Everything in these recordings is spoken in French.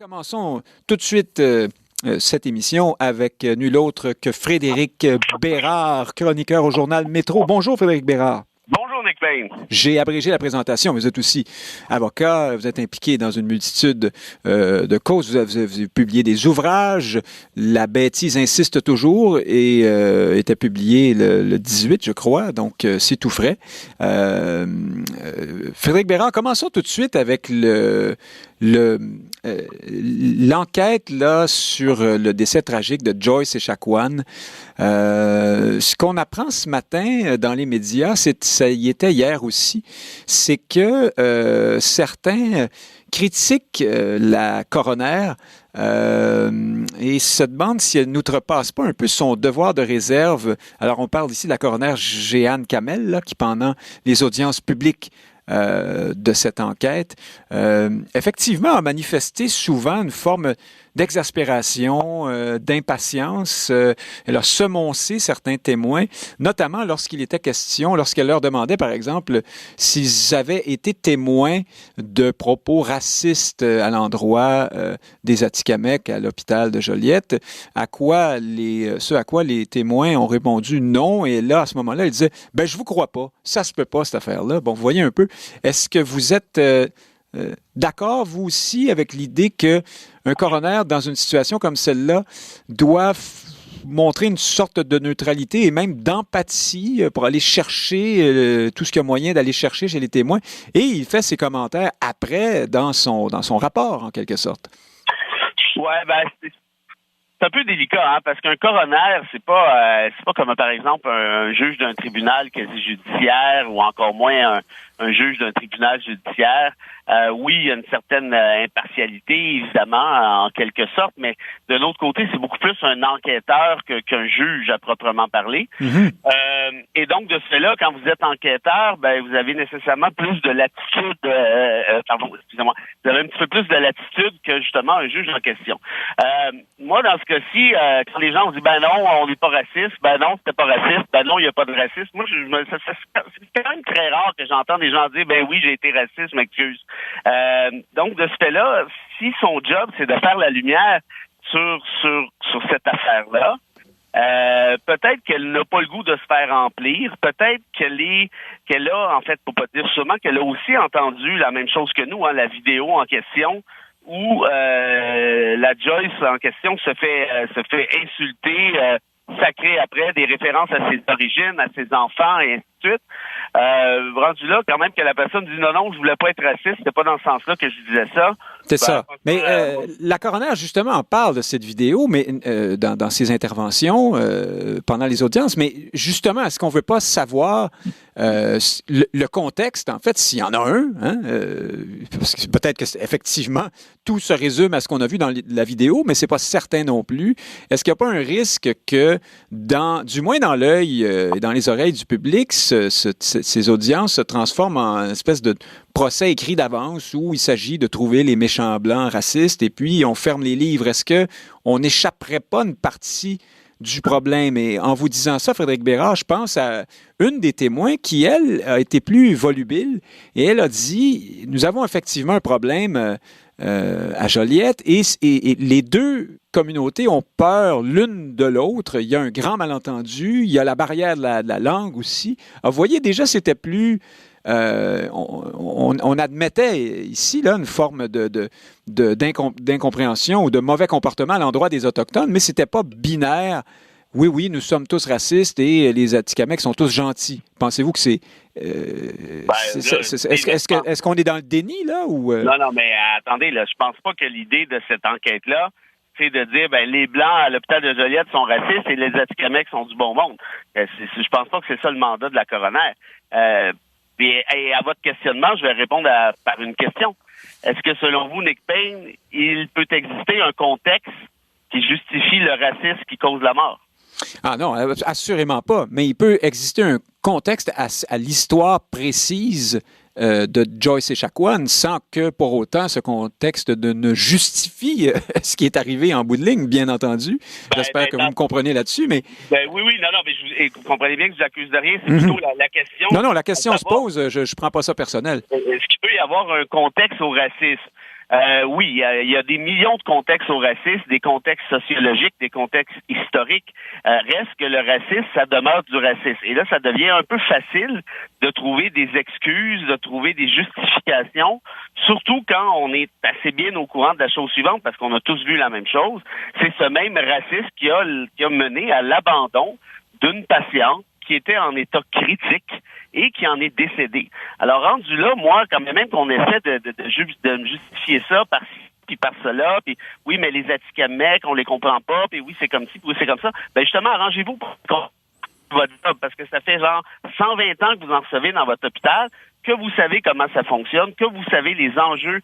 Commençons tout de suite cette émission avec nul autre que Frédéric Bérard, chroniqueur au journal Métro. Bonjour Frédéric Bérard. Bonjour Nick Payne. J'ai abrégé la présentation. Vous êtes aussi avocat, vous êtes impliqué dans une multitude de causes. Vous avez publié des ouvrages. La bêtise insiste toujours et était publié le 18, je crois, donc c'est tout frais. Frédéric Bérard, commençons tout de suite avec l'enquête là sur le décès tragique de Joyce Echaquan. Ce qu'on apprend ce matin dans les médias, ça y était hier aussi, c'est que certains critiquent la coroner et se demandent si elle n'outrepasse pas un peu son devoir de réserve. Alors on parle ici de la coroner Jeanne Kamel, là, qui pendant les audiences publiques de cette enquête, effectivement a manifesté souvent une forme d'exaspération, d'impatience. Elle a semoncé certains témoins, notamment lorsqu'il était question, lorsqu'elle leur demandait, par exemple, s'ils avaient été témoins de propos racistes à l'endroit des Atikamekw à l'hôpital de Joliette, ce à quoi les témoins ont répondu non. Et là, à ce moment-là, elle disait, « Ben, je vous crois pas. Ça se peut pas, cette affaire-là. » Bon, vous voyez un peu. Est-ce que vous êtes d'accord, vous aussi, avec l'idée qu'un coroner, dans une situation comme celle-là, doit montrer une sorte de neutralité et même d'empathie pour aller chercher tout ce qu'il y a moyen d'aller chercher chez les témoins? Et il fait ses commentaires après dans son rapport, en quelque sorte. Ouais, ben, c'est un peu délicat, hein, parce qu'un coroner, c'est pas comme, par exemple, un juge d'un tribunal quasi judiciaire ou encore moins un juge d'un tribunal judiciaire. Oui, il y a une certaine impartialité, évidemment, en quelque sorte, mais de l'autre côté, c'est beaucoup plus un enquêteur qu'un juge à proprement parler. Mm-hmm. Et donc, de ce fait-là, quand vous êtes enquêteur, ben vous avez nécessairement plus de latitude, vous avez un petit peu plus de latitude que justement un juge en question. Moi, dans ce cas-ci, quand les gens ont dit ben non, on n'est pas raciste, ben non, c'était pas raciste, ben non, il n'y a pas de racisme. Moi, c'est quand même très rare que j'entends des gens dire ben oui, j'ai été raciste, je m'excuse. Donc, de ce fait-là, si son job, c'est de faire la lumière sur cette affaire-là, peut-être qu'elle n'a pas le goût de se faire remplir. Peut-être qu'elle a, en fait, pour pas dire sûrement, qu'elle a aussi entendu la même chose que nous, hein, la vidéo en question, où la Joyce en question se fait insulter, sacrer après des références à ses origines, à ses enfants et ainsi de suite. Rendu là, quand même que la personne dit non, je voulais pas être raciste, c'était pas dans ce sens-là que je disais ça. C'est ça. Mais la coroner, justement, en parle de cette vidéo, mais dans ses interventions pendant les audiences. Mais justement, est-ce qu'on veut pas savoir le contexte, en fait, s'il y en a un, hein, parce que peut-être que effectivement tout se résume à ce qu'on a vu dans la vidéo, mais c'est pas certain non plus. Est-ce qu'il n'y a pas un risque que, du moins dans l'œil et dans les oreilles du public, ces audiences se transforment en une espèce de procès écrit d'avance où il s'agit de trouver les méchants blancs racistes et puis on ferme les livres? Est-ce qu'on n'échapperait pas une partie du problème? Et en vous disant ça, Frédéric Bérard, je pense à une des témoins qui, elle, a été plus volubile et elle a dit, nous avons effectivement un problème à Joliette et les deux communautés ont peur l'une de l'autre. Il y a un grand malentendu, il y a la barrière de la langue aussi. Alors, vous voyez, déjà, c'était plus... on admettait ici là, une forme d'incompréhension ou de mauvais comportement à l'endroit des Autochtones, mais c'était pas binaire. Oui, nous sommes tous racistes et les Atikamekw sont tous gentils. Pensez-vous que c'est... est-ce qu'on est dans le déni, là? Ou Non, mais attendez, là, je pense pas que l'idée de cette enquête-là, c'est de dire, ben les Blancs à l'hôpital de Joliette sont racistes et les Atikamekw sont du bon monde. Je pense pas que c'est ça le mandat de la coroner. Et à votre questionnement, je vais répondre par une question. Est-ce que, selon vous, Nick Payne, il peut exister un contexte qui justifie le racisme qui cause la mort? Ah non, assurément pas. Mais il peut exister un contexte à l'histoire précise de Joyce Echaquan sans que, pour autant, ce contexte ne justifie ce qui est arrivé en bout de ligne, bien entendu. J'espère que vous me comprenez là-dessus, mais... oui, non, mais vous comprenez bien que je vous accuse de rien. C'est plutôt la question... Non, la question se pose. Je prends pas ça personnel. Est-ce qu'il peut y avoir un contexte au racisme? Oui, il y a des millions de contextes au racisme, des contextes sociologiques, des contextes historiques. Reste que le racisme, ça demeure du racisme. Et là, ça devient un peu facile de trouver des excuses, de trouver des justifications, surtout quand on est assez bien au courant de la chose suivante, parce qu'on a tous vu la même chose. C'est ce même racisme qui a mené à l'abandon d'une patiente qui était en état critique et qui en est décédée. Alors, rendu là, moi, quand même qu'on essaie de me justifier ça par puis par cela, puis oui, mais les Atikamekw, on les comprend pas, puis oui, c'est comme ci, puis oui, c'est comme ça. Ben justement, arrangez-vous pour votre job, parce que ça fait genre 120 ans que vous en recevez dans votre hôpital, que vous savez comment ça fonctionne, que vous savez les enjeux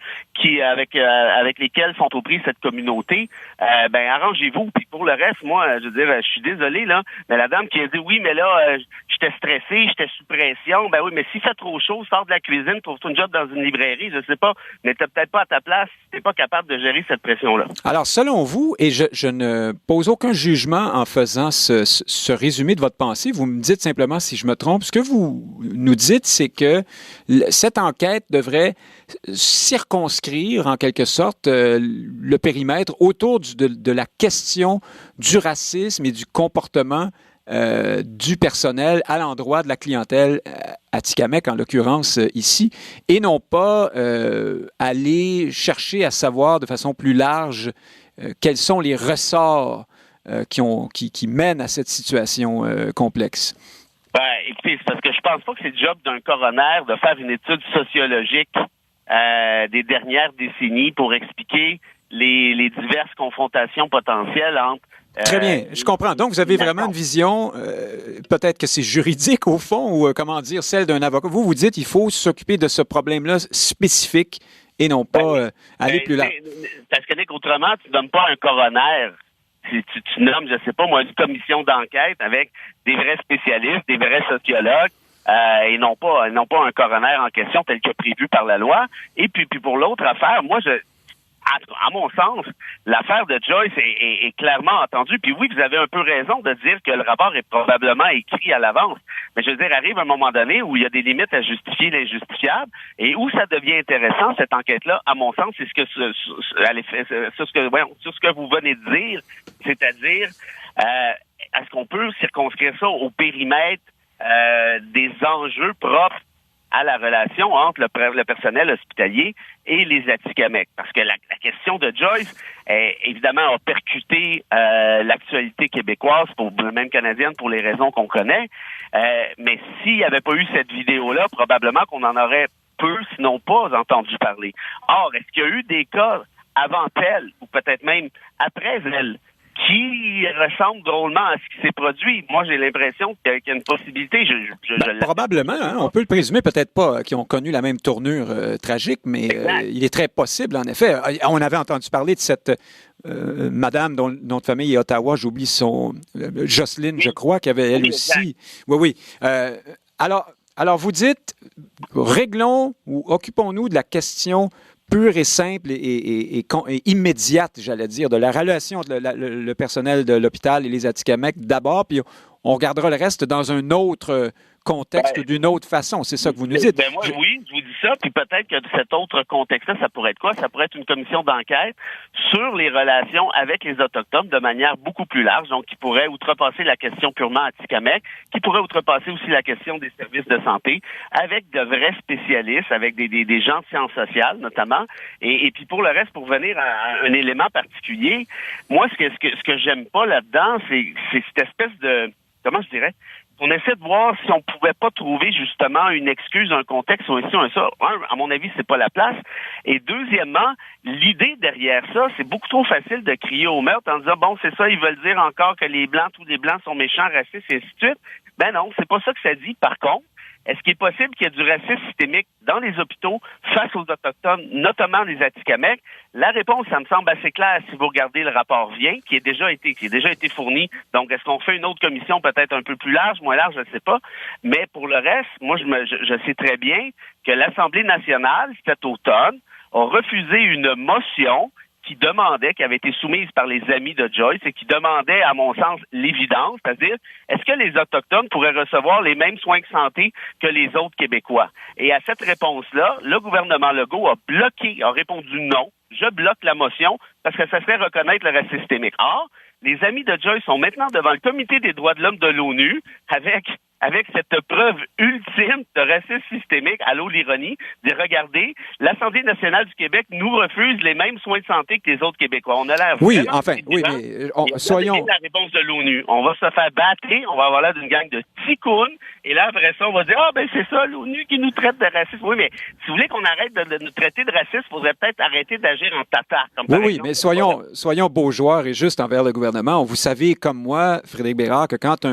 avec lesquels sont aux prises cette communauté, ben arrangez-vous. Puis pour le reste, moi, je veux dire, je suis désolé, là, mais la dame qui a dit oui, mais là, j'étais stressé, j'étais sous pression, ben oui, mais s'il fait trop chaud, sors de la cuisine, trouve-toi une job dans une librairie, je sais pas, mais t'es peut-être pas à ta place, t'es pas capable de gérer cette pression-là. Alors, selon vous, et je ne pose aucun jugement en faisant ce résumé de votre pensée, vous me dites simplement si je me trompe, ce que vous nous dites, c'est que cette enquête devrait circonscrire, en quelque sorte, le périmètre autour de la question du racisme et du comportement du personnel à l'endroit de la clientèle Atikamekw, en l'occurrence ici, et non pas aller chercher à savoir de façon plus large quels sont les ressorts qui mènent à cette situation complexe. Ben, écoutez, c'est parce que je pense pas que c'est le job d'un coroner de faire une étude sociologique des dernières décennies pour expliquer les diverses confrontations potentielles entre... Très bien, je comprends. Donc, vous avez vraiment une vision, peut-être que c'est juridique au fond, ou comment dire, celle d'un avocat. Vous dites qu'il faut s'occuper de ce problème-là spécifique et non pas aller plus large. Parce que, Nick, autrement, tu ne nommes pas un coroner. Tu nommes, je sais pas, moi, une commission d'enquête avec des vrais spécialistes, des vrais sociologues, et non pas un coroner en question tel que prévu par la loi. Et puis pour l'autre affaire, moi, à mon sens, l'affaire de Joyce est clairement entendue. Puis oui, vous avez un peu raison de dire que le rapport est probablement écrit à l'avance. Mais je veux dire, arrive un moment donné où il y a des limites à justifier l'injustifiable et où ça devient intéressant, cette enquête-là, à mon sens, c'est sur ce que vous venez de dire, c'est-à-dire, est-ce qu'on peut circonscrire ça au périmètre des enjeux propres à la relation entre le personnel hospitalier et les Atikamekw. Parce que la question de Joyce, évidemment, a percuté l'actualité québécoise, même canadienne, pour les raisons qu'on connaît. Mais s'il n'y avait pas eu cette vidéo-là, probablement qu'on en aurait peu, sinon pas, entendu parler. Or, est-ce qu'il y a eu des cas avant elle, ou peut-être même après elle, qui ressemble drôlement à ce qui s'est produit? Moi, j'ai l'impression qu'il y a une possibilité. Probablement, hein, on peut le présumer, peut-être pas qu'ils ont connu la même tournure tragique, mais il est très possible, en effet. On avait entendu parler de cette madame dont nom de famille est Ottawa, j'oublie son... Jocelyne, je crois, qui avait elle aussi... Oui. Alors, vous dites, réglons ou occupons-nous de la question pure et simple et immédiate, j'allais dire, de la relation entre le personnel de l'hôpital et les Atikamekw d'abord, puis on regardera le reste dans un autre contexte ou d'une autre façon. C'est ça que vous nous dites. Ben moi, oui, je vous dis ça, puis peut-être que cet autre contexte-là, ça pourrait être quoi? Ça pourrait être une commission d'enquête sur les relations avec les Autochtones de manière beaucoup plus large, donc qui pourrait outrepasser la question purement Atikamekw, qui pourrait outrepasser aussi la question des services de santé, avec de vrais spécialistes, avec des gens de sciences sociales, notamment. Et puis pour le reste, pour venir à un élément particulier, moi, ce que j'aime pas là-dedans, c'est cette espèce de... Comment je dirais? On essaie de voir si on pouvait pas trouver justement une excuse, un contexte ou un ça. À mon avis, c'est pas la place. Et deuxièmement, l'idée derrière ça, c'est beaucoup trop facile de crier au meurtre en disant, bon, c'est ça, ils veulent dire encore que tous les Blancs sont méchants, racistes, et ainsi de suite. Ben non, c'est pas ça que ça dit. Par contre, est-ce qu'il est possible qu'il y ait du racisme systémique dans les hôpitaux face aux Autochtones, notamment les Atikamekw? La réponse, ça me semble assez claire si vous regardez le rapport Vient, qui a déjà été fourni. Donc, est-ce qu'on fait une autre commission peut-être un peu plus large, moins large, je ne sais pas. Mais pour le reste, moi, je sais très bien que l'Assemblée nationale, cet automne, a refusé une motion qui avait été soumise par les amis de Joyce et qui demandait, à mon sens, l'évidence, c'est-à-dire, est-ce que les Autochtones pourraient recevoir les mêmes soins de santé que les autres Québécois? Et à cette réponse-là, le gouvernement Legault a répondu non. je bloque la motion parce que ça serait reconnaître le racisme systémique. Or, les amis de Joyce sont maintenant devant le Comité des droits de l'homme de l'ONU avec cette preuve ultime de racisme systémique, allô l'ironie, de regarder, l'Assemblée nationale du Québec nous refuse les mêmes soins de santé que les autres Québécois. On a l'air oui, enfin, oui, mais soyons... la réponse de l'ONU. On va se faire battre, on va avoir l'air d'une gang de ticounes, et là, après ça, on va dire, c'est ça, l'ONU qui nous traite de racisme. Oui, mais si vous voulez qu'on arrête de nous traiter de racisme, il faudrait peut-être arrêter d'agir en tata. Oui, mais soyons beaux joueurs et justes envers le gouvernement. Vous savez, comme moi, Frédéric Bérard, que quand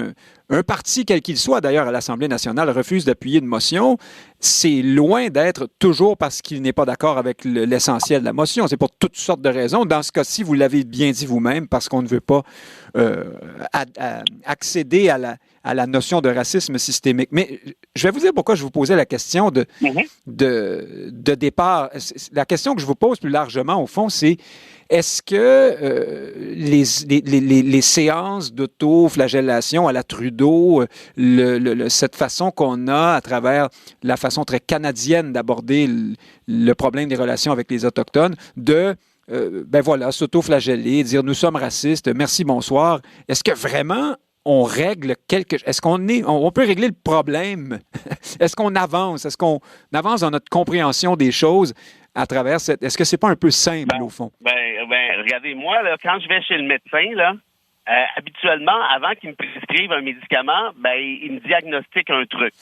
un parti, quel qu'il soit d'ailleurs à l'Assemblée nationale, refuse d'appuyer une motion, c'est loin d'être toujours parce qu'il n'est pas d'accord avec l'essentiel de la motion. C'est pour toutes sortes de raisons. Dans ce cas-ci, vous l'avez bien dit vous-même, parce qu'on ne veut pas accéder à la notion de racisme systémique. Mais je vais vous dire pourquoi je vous posais la question de départ. La question que je vous pose plus largement, au fond, c'est est-ce que les séances d'auto-flagellation à la Trudeau, cette façon qu'on a à travers la façon très canadienne d'aborder le problème des relations avec les Autochtones, s'auto-flageller, dire nous sommes racistes, merci, bonsoir. Est-ce que vraiment on règle est-ce on peut régler le problème? Est-ce qu'on avance? Est-ce qu'on avance dans notre compréhension des choses à travers est-ce que c'est pas un peu simple, au fond? Regardez, moi, là, quand je vais chez le médecin, là, habituellement, avant qu'il me prescrive un médicament, il me diagnostique un truc.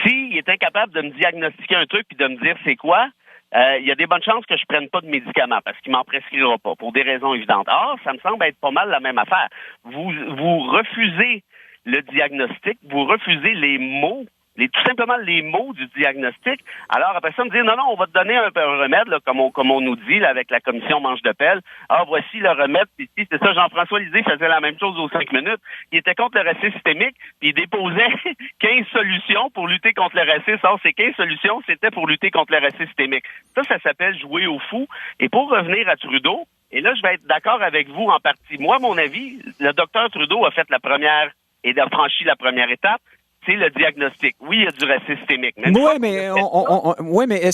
S'il est incapable de me diagnostiquer un truc puis de me dire c'est quoi, il y a des bonnes chances que je prenne pas de médicaments parce qu'il m'en prescrira pas, pour des raisons évidentes. Or, ça me semble être pas mal la même affaire. Vous refusez le diagnostic, vous refusez les mots, tout simplement les mots du diagnostic. Alors, après ça, me dire, non, on va te donner un remède, là, comme on nous dit, là, avec la commission Manche de Pelle. Ah, voici le remède. Puis, c'est ça, Jean-François Lisée faisait la même chose aux 5 minutes. Il était contre le racisme systémique, puis il déposait 15 solutions pour lutter contre le racisme. Or, ces 15 solutions, c'était pour lutter contre le racisme systémique. Ça s'appelle jouer au fou. Et pour revenir à Trudeau, et là, je vais être d'accord avec vous en partie. Moi, à mon avis, le docteur Trudeau a fait la première et a franchi la première étape. C'est le diagnostic. Oui, il y a du racisme systémique. Oui, mais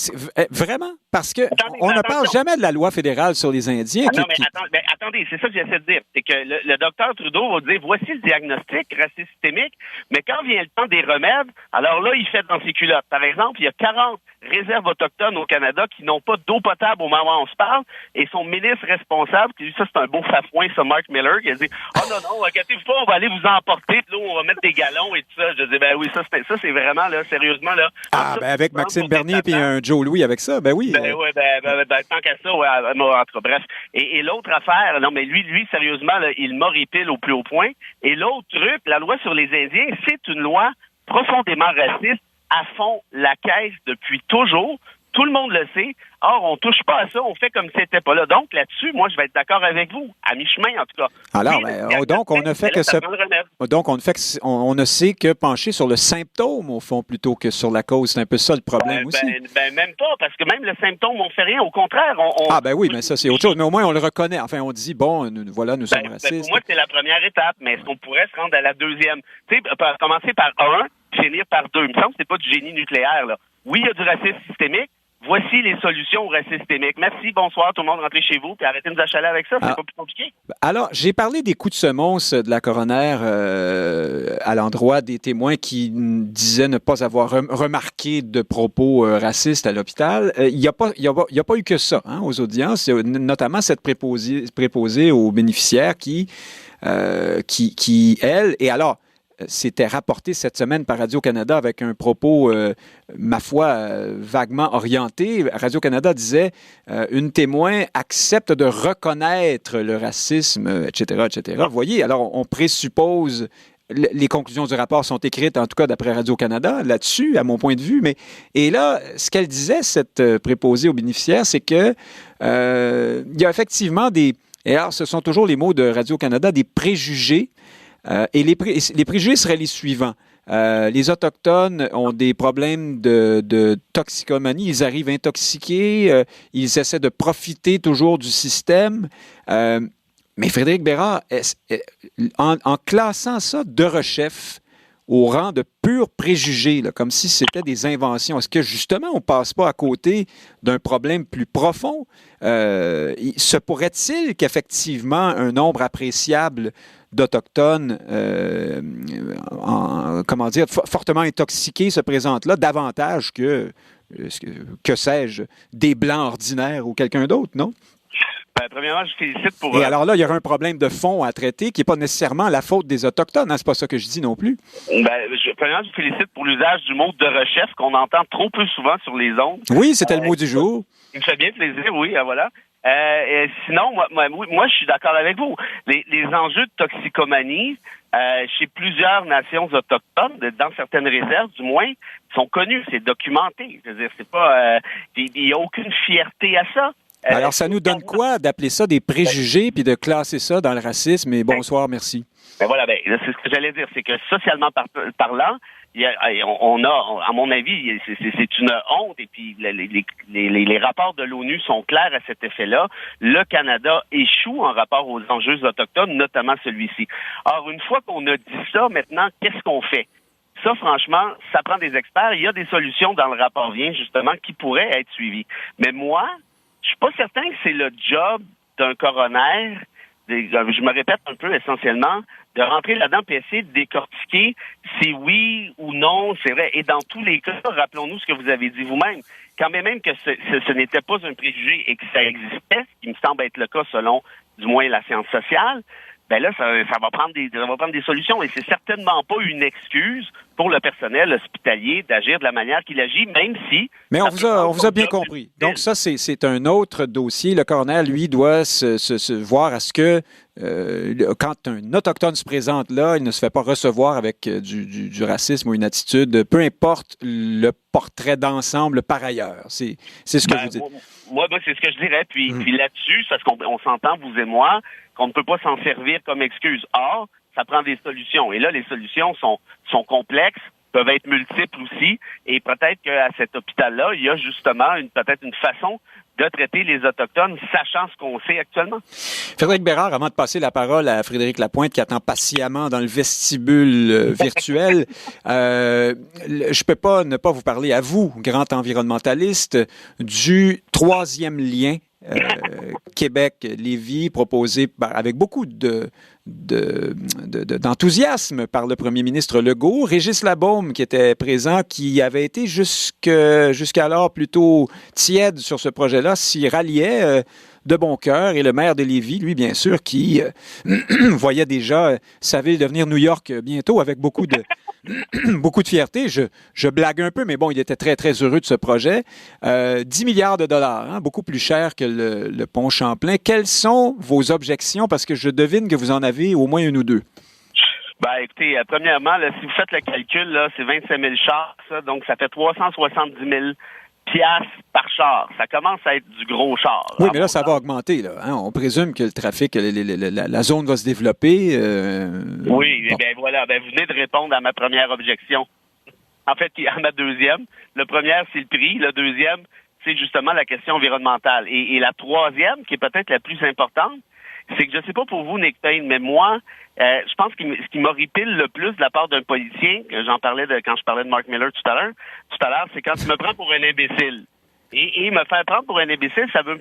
vraiment? Parce que on ne parle jamais de la loi fédérale sur les Indiens. Attendez, c'est ça que j'essaie de dire. C'est que le docteur Trudeau va dire, voici le diagnostic, racisme systémique, mais quand vient le temps des remèdes, alors là, il fait dans ses culottes. Par exemple, il y a 40 réserves autochtones au Canada qui n'ont pas d'eau potable au moment où on se parle, et son ministre responsable, qui dit ça, c'est un beau fafouin, ça, Mark Miller, qui a dit, non, inquiétez-vous pas, on va aller vous emporter, là, on va mettre des galons et tout ça. Je dis, oui, ça c'est vraiment, là, sérieusement, là. Avec Maxime Bernier et un Joe Louis avec ça, oui. Tant qu'à ça, en tout cas, bref. Et l'autre affaire, non, mais lui, sérieusement, là, il m'horripile au plus haut point. Et l'autre truc, la loi sur les Indiens, c'est une loi profondément raciste, à fond la caisse depuis toujours. Tout le monde le sait. Or, on touche pas à ça, on fait comme si c'était pas là. Donc, là-dessus, moi, je vais être d'accord avec vous, à mi-chemin, en tout cas. Alors, donc, on ne fait que ça. Donc, on ne sait que pencher sur le symptôme, au fond, plutôt que sur la cause. C'est un peu ça le problème aussi. Même pas, parce que même le symptôme, on fait rien. Au contraire, oui, mais ça, c'est autre chose. Mais au moins, on le reconnaît. Enfin, on dit, bon, voilà, nous sommes racistes. Pour moi, c'est la première étape, mais est-ce qu'on pourrait se rendre à la deuxième? Tu sais, commencer par 1, finir par 2. Il me semble que c'est pas du génie nucléaire, là. Oui, il y a du racisme systémique. Voici les solutions au racisme systémique. Merci, bonsoir, tout le monde, rentrez chez vous, puis arrêtez de nous achaler avec ça, c'est pas plus compliqué. Alors, j'ai parlé des coups de semonce de la coroner à l'endroit des témoins qui disaient ne pas avoir remarqué de propos racistes à l'hôpital. Il n'y a pas eu que ça aux audiences, notamment cette préposée aux bénéficiaires qui elle, et alors, c'était rapporté cette semaine par Radio-Canada avec un propos, ma foi, vaguement orienté. Radio-Canada disait une témoin accepte de reconnaître le racisme, etc., etc. Vous voyez, alors on présuppose, les conclusions du rapport sont écrites, en tout cas d'après Radio-Canada, là-dessus, à mon point de vue. Et là, ce qu'elle disait, cette préposée aux bénéficiaires, c'est que il y a effectivement et alors ce sont toujours les mots de Radio-Canada, des préjugés. Et les préjugés seraient les suivants. Les Autochtones ont des problèmes de toxicomanie. Ils arrivent intoxiqués. Ils essaient de profiter toujours du système. Mais Frédéric Bérard, en classant ça de rechef, au rang de purs préjugés, là, comme si c'était des inventions. Est-ce que justement on ne passe pas à côté d'un problème plus profond? Se pourrait-il qu'effectivement un nombre appréciable d'Autochtones, fortement intoxiqués se présentent là, davantage que sais-je, des Blancs ordinaires ou quelqu'un d'autre, non? Ben, premièrement, je félicite pour... Et alors là, il y aura un problème de fond à traiter qui n'est pas nécessairement la faute des Autochtones. Hein? C'est pas ça que je dis non plus. Premièrement, je félicite pour l'usage du mot de recherche qu'on entend trop peu souvent sur les ondes. Oui, c'était le mot du jour. Il me fait bien plaisir, oui, voilà. Sinon, moi, je suis d'accord avec vous. Les enjeux de toxicomanie chez plusieurs nations autochtones, dans certaines réserves, du moins, sont connus, c'est documenté. Je veux dire, c'est pas, il n'y a aucune fierté à ça. Alors, ça nous donne quoi d'appeler ça des préjugés puis de classer ça dans le racisme? Et bonsoir, merci. C'est ce que j'allais dire, c'est que socialement parlant, on a, à mon avis, c'est une honte, et puis les rapports de l'ONU sont clairs à cet effet-là. Le Canada échoue en rapport aux enjeux autochtones, notamment celui-ci. Or, une fois qu'on a dit ça, maintenant, qu'est-ce qu'on fait? Ça, franchement, ça prend des experts. Il y a des solutions dans le rapport Vien, justement, qui pourraient être suivies. Mais moi, je suis pas certain que c'est le job d'un coroner, je me répète un peu essentiellement, de rentrer là-dedans et essayer de décortiquer si oui ou non, c'est vrai. Et dans tous les cas, rappelons-nous ce que vous avez dit vous-même, quand même que ce n'était pas un préjugé et que ça existait, ce qui me semble être le cas selon, du moins, la science sociale, ben là, ça va prendre des solutions, et c'est certainement pas une excuse pour le personnel hospitalier d'agir de la manière qu'il agit, même si... Mais on vous a bien compris. Donc ça, c'est un autre dossier. Le coroner, lui, doit se voir à ce que quand un Autochtone se présente là, il ne se fait pas recevoir avec du racisme ou une attitude, peu importe le portrait d'ensemble par ailleurs. C'est ce que vous dites. Moi, c'est ce que je dirais. Puis là-dessus, parce qu'on s'entend, vous et moi, qu'on ne peut pas s'en servir comme excuse. Or, ça prend des solutions. Et là, les solutions sont complexes, peuvent être multiples aussi. Et peut-être qu'à cet hôpital-là, il y a justement peut-être une façon de traiter les Autochtones, sachant ce qu'on sait actuellement. Frédéric Bérard, avant de passer la parole à Frédéric Lapointe, qui attend patiemment dans le vestibule virtuel, je peux pas ne pas vous parler à vous, grand environnementaliste, du troisième lien Québec-Lévis, proposé avec beaucoup d'enthousiasme par le premier ministre Legault. Régis Labaume, qui était présent, qui avait été jusqu'alors plutôt tiède sur ce projet-là, s'y ralliait de bon cœur. Et le maire de Lévis, lui, bien sûr, qui voyait déjà sa ville devenir New York bientôt avec beaucoup de fierté. Je blague un peu, mais bon, il était très, très heureux de ce projet. 10 milliards de dollars, hein, beaucoup plus cher que le pont Champlain. Quelles sont vos objections? Parce que je devine que vous en avez au moins une ou deux. Écoutez, premièrement, là, si vous faites le calcul, là, c'est 25 000 chars, ça, donc ça fait 370 000 piastres par char. Ça commence à être du gros char. Oui, mais là, ça va augmenter. Là, hein? On présume que le trafic, la zone va se développer. Oui, bon. Voilà. Vous venez de répondre à ma première objection. En fait, à ma deuxième. Le premier, c'est le prix. Le deuxième, c'est justement la question environnementale. Et la troisième, qui est peut-être la plus importante, c'est que je ne sais pas pour vous, Nick Payne, mais moi, je pense que ce qui m'horripile le plus de la part d'un politicien, j'en parlais quand je parlais de Mark Miller tout à l'heure, c'est quand il me prend pour un imbécile. Et me faire prendre pour un imbécile, ça veut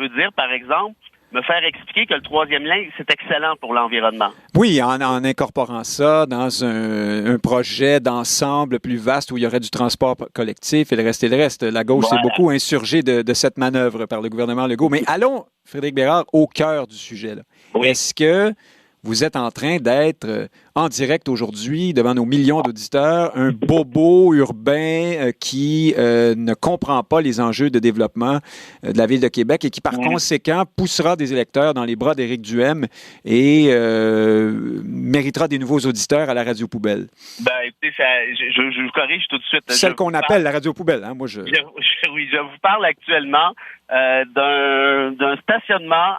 dire, par exemple, me faire expliquer que le troisième lien, c'est excellent pour l'environnement. Oui, en incorporant ça dans un projet d'ensemble plus vaste où il y aurait du transport collectif et le reste. La gauche s'est beaucoup insurgée de cette manœuvre par le gouvernement Legault. Mais allons, Frédéric Bérard, au cœur du sujet. Là. Oui. Est-ce que vous êtes en train d'être en direct aujourd'hui devant nos millions d'auditeurs, un bobo urbain qui ne comprend pas les enjeux de développement de la Ville de Québec et qui, par conséquent, poussera des électeurs dans les bras d'Éric Duhem et méritera des nouveaux auditeurs à la radio poubelle? Écoutez, je vous corrige tout de suite. Celle qu'on appelle la radio poubelle. Hein? Je vous parle actuellement d'un stationnement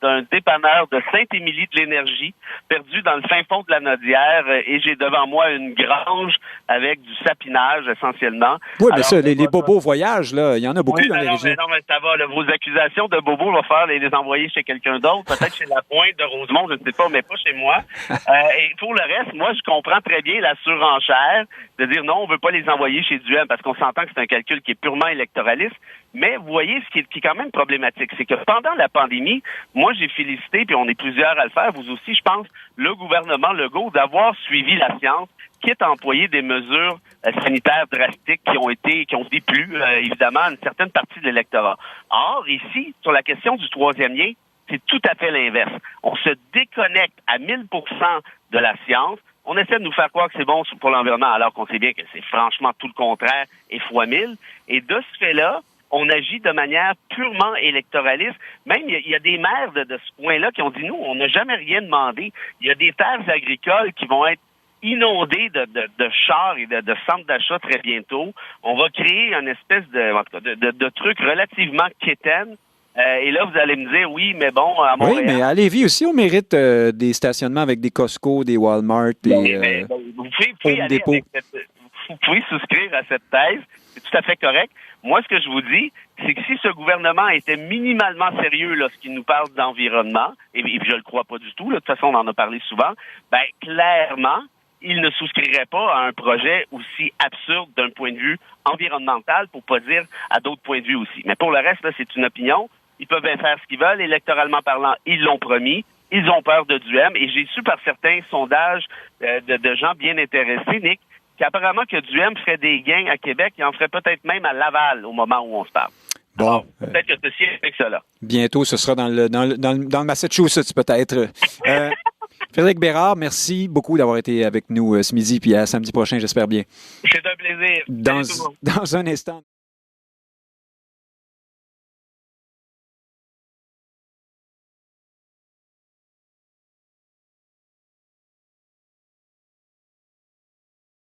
d'un dépanneur de Sainte-Émilie de l'Énergie, perdu dans le fin fond de Lanaudière et j'ai devant moi une grange avec du sapinage essentiellement. Oui, mais ça, les bobos voyagent, là, il y en a beaucoup dans les régions. Non, mais ça va, là, vos accusations de bobos, va faire les envoyer chez quelqu'un d'autre, peut-être chez la Pointe de Rosemont, je ne sais pas, mais pas chez moi. Et pour le reste, moi, je comprends très bien la surenchère de dire non, on veut pas les envoyer chez Duhem parce qu'on s'entend que c'est un calcul qui est purement électoraliste. Mais vous voyez, ce qui est quand même problématique, c'est que pendant la pandémie, moi, j'ai félicité, puis on est plusieurs à le faire, vous aussi, je pense, le gouvernement Legault d'avoir suivi la science, quitte à employer des mesures sanitaires drastiques qui ont déplu, évidemment, à une certaine partie de l'électorat. Or, ici, sur la question du troisième lien, c'est tout à fait l'inverse. On se déconnecte à 1000% de la science. On essaie de nous faire croire que c'est bon pour l'environnement, alors qu'on sait bien que c'est franchement tout le contraire et fois 1000. Et de ce fait-là, on agit de manière purement électoraliste. Même, il y a des maires de ce coin-là qui ont dit, nous, on n'a jamais rien demandé. Il y a des terres agricoles qui vont être inondées de chars et de centres d'achat très bientôt. On va créer une espèce de truc relativement quétaine. Et là, vous allez me dire, oui, mais bon, à Montréal... Oui, mais à Lévis aussi, on mérite des stationnements avec des Costco, des Walmart, des vous pouvez souscrire à cette thèse. C'est tout à fait correct. Moi, ce que je vous dis, c'est que si ce gouvernement était minimalement sérieux lorsqu'il nous parle d'environnement, et je le crois pas du tout, là, de toute façon, on en a parlé souvent, ben clairement, il ne souscrirait pas à un projet aussi absurde d'un point de vue environnemental, pour pas dire à d'autres points de vue aussi. Mais pour le reste, là, c'est une opinion. Ils peuvent bien faire ce qu'ils veulent. Électoralement parlant, ils l'ont promis. Ils ont peur de Duhem. Et j'ai su par certains sondages de gens bien intéressés, Nick, qu'apparemment que Duhem ferait des gains à Québec, il en ferait peut-être même à Laval au moment où on se parle. Bon, alors, peut-être que ceci explique cela. Bientôt, ce sera dans le Massachusetts, peut-être. Frédéric Bérard, merci beaucoup d'avoir été avec nous ce midi, puis à samedi prochain, j'espère bien. C'est un plaisir. Dans un instant.